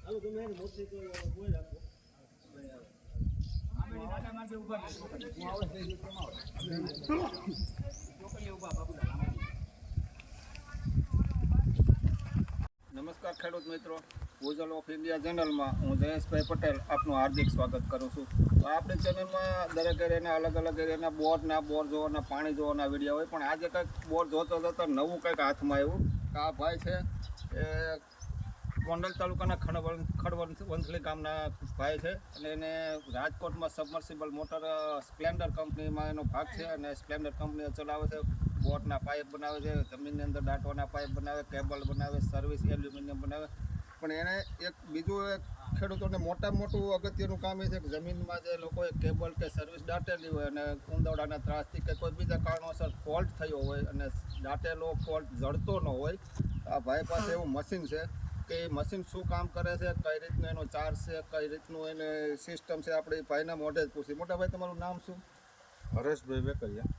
નમસ્કાર ખેડૂત મિત્રો, ભૂજલ ઓફ ઇન્ડિયા ચેનલમાં હું જયેશભાઈ પટેલ આપનું હાર્દિક સ્વાગત કરું છું. તો આપણી ચેનલમાં દરેક એરિયાના અલગ એરિયાના બોર જોવાના, પાણી જોવાના વિડીયો હોય, પણ આજે કંઈક બોર જોતો નવું કંઈક હાથમાં આવ્યું. આ ભાઈ છે એ ગોંડલ તાલુકાના ખડવંથલી ગામના ભાઈ છે અને એને રાજકોટમાં સબમર્સિબલ મોટર સ્પ્લેન્ડર કંપનીમાં એનો ભાગ છે અને સ્પ્લેન્ડર કંપની ચલાવે છે. બોટના પાઇપ બનાવે છે, જમીનની અંદર દાટવાના પાઇપ બનાવે, કેબલ બનાવે, સર્વિસ એલ્યુમિનિયમ બનાવે. પણ એને એક બીજું ખેડૂતોને મોટામાં મોટું અગત્યનું કામ એ છે કે જમીનમાં જે લોકોએ કેબલ કે સર્વિસ દાટેલી હોય અને ઉંદવડાના ત્રાસથી કે કોઈ બીજા કારણોસર ફોલ્ટ થયો હોય અને દાટેલો ફોલ્ટ જળતો ન હોય, આ ભાઈ પાસે એવું મશીન છે કે એ મશીન શું કામ કરે છે, કઈ રીતનો એનો ચાર્જ છે, કઈ રીતનું એને સિસ્ટમ છે, આપણે ભાઈના મોઢે જ પૂછી. મોટા ભાઈ, તમારું નામ શું? હરેશભાઈ વેકરિયા,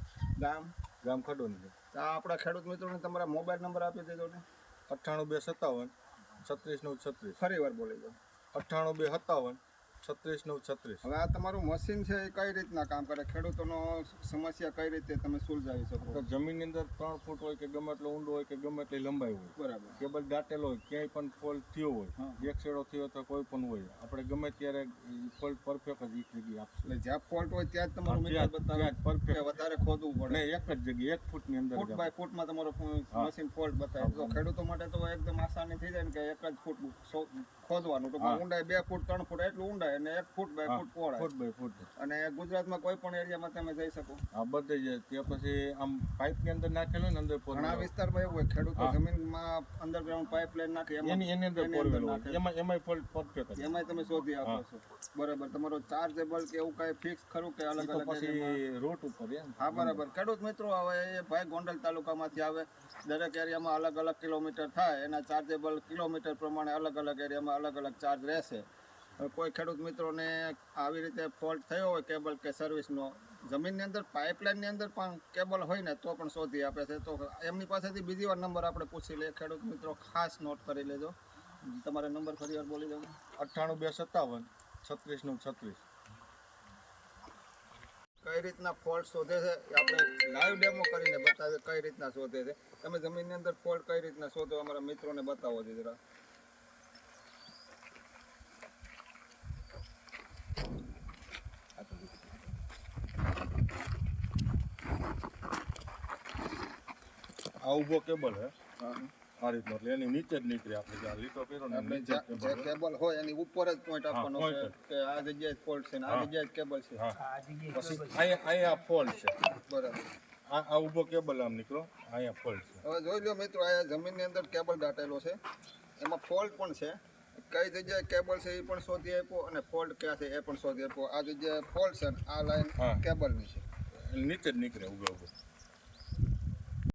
ગામ ખડોની. આ આપણા ખેડૂત મિત્રોને તમારા મોબાઈલ નંબર આપી દેજો ને. 98 57 36 9 36. ફરી વાર બોલી દો. 98 57 36 9 36. હવે આ તમારું મશીન છે એ કઈ રીતના કામ કરે, ખેડૂતોનો સમસ્યા કઈ રીતે તમે સુલઝાવી શકો? તો જમીનની અંદર 3 ફૂટ હોય કે ગમે એટલો ઊંડો હોય કે ગમે એટલી લંબાઈ હોય, બરાબર, કેબલ દાટેલો હોય, ક્યાંય પણ ફોલ્ટ થયો હોય, એક છેડો થયો તો કોઈ પણ હોય, આપણે ગમે ત્યારે ફોલ્ટ પરફેક્ટ જ એક જગ્યાએ આપશે. એટલે જ્યાં ફોલ્ટ હોય ત્યાં જ તમારું મીટર બતાવે, પરફેક્ટ વધારે ખોદવું પડે? એક જ જગ્યાએ 1 ફૂટની અંદર, ફૂટ બાય ફૂટમાં તમારો મશીન ફોલ્ટ બતાવે. તો ખેડૂતો માટે તો એકદમ આસાની થઈ જાય ને કે એક જ ફૂટ ખોદવાનું, તો ઊંડાઈ 2 ફૂટ 3 ફૂટ એટલું ઊંડાઈ અને 1 ફૂટ બાય ફૂટ પહોળાઈ. ફૂટ બાય ફૂટ. અને ગુજરાતમાં કોઈ પણ એરિયામાં તમે જઈ શકો. આ બધે જ ત્યાં પછી આમ પાઇપની અંદર નાખેલો ને અંદર ઘણા વિસ્તારમાં એવું હોય ખેડૂતો જમીનમાં અંડરગ્રાઉન્ડ પાઇપલાઇન નાખે, એની અંદર પોરવેલો હોય, એમાં ફોલ્ટ પરફેક્ટ, એમાં તમે શોધી આપો છો. બરાબર. તમારો ચાર્જેબલ કે એવું કઈ ફિક્સ ખરું કે અલગ અલગ પછી રૂટ ઉપર? હા, બરાબર. ખેડૂત મિત્રો, હવે એ ભાઈ ગોંડલ તાલુકામાંથી આવે, દરેક એરિયામાં અલગ કિલોમીટર થાય, એના ચાર્જેબલ કિલોમીટર પ્રમાણે અલગ એરિયામાં અલગ ચાર્જ રહેશે. કોઈ ખેડૂત મિત્રોને આવી રીતે ફોલ્ટ થયો હોય કેબલ કે સર્વિસનો, જમીનની અંદર પાઇપલાઇનની અંદર પણ કેબલ હોય ને તો પણ શોધી આપે છે. તો એમની પાસેથી બીજી વાર નંબર આપણે પૂછી લઈએ. ખેડૂત મિત્રો ખાસ નોટ કરી લેજો. તમારે નંબર ફરી વાર બોલી દો. 98 57 36 9 36. કઈ રીતના ફોલ્ટ શોધે છે આપણે લાઈવ ડેમો કરીને બતાવે, કઈ રીતના શોધે છે. તમે જમીનની અંદર ફોલ્ટ કઈ રીતના શોધો અમારા મિત્રોને બતાવો છો જરા. આ ઉભો કેબલ હે, આ રીતનો, એટલે એની નીચે જ નીકળે. આપણે જે લીટો કર્યો ને, જે કેબલ હોય એની ઉપર જ પોઈન્ટ આપવાનો કે આ જગ્યાએ ફોલ્ટ છે ને આ જગ્યાએ કેબલ છે. પછી અહીંયા ફોલ્ટ છે, બરાબર. આ ઉભો કેબલ આમ નીકળો, અહીંયા ફોલ્ટ છે. હવે જોઈ લો મિત્રો, આ જમીનની અંદર કેબલ દાટેલો છે, એમાં ફોલ્ટ પણ છે. કઈ જગ્યાએ કેબલ છે એ પણ શોધી આપ્યો અને ફોલ્ટ ક્યાં છે એ પણ શોધી આપ્યો. આ જગ્યાએ ફોલ્ટ છે, આ લાઈન કેબલની છે, નીચે જ નીકળે ઉભો.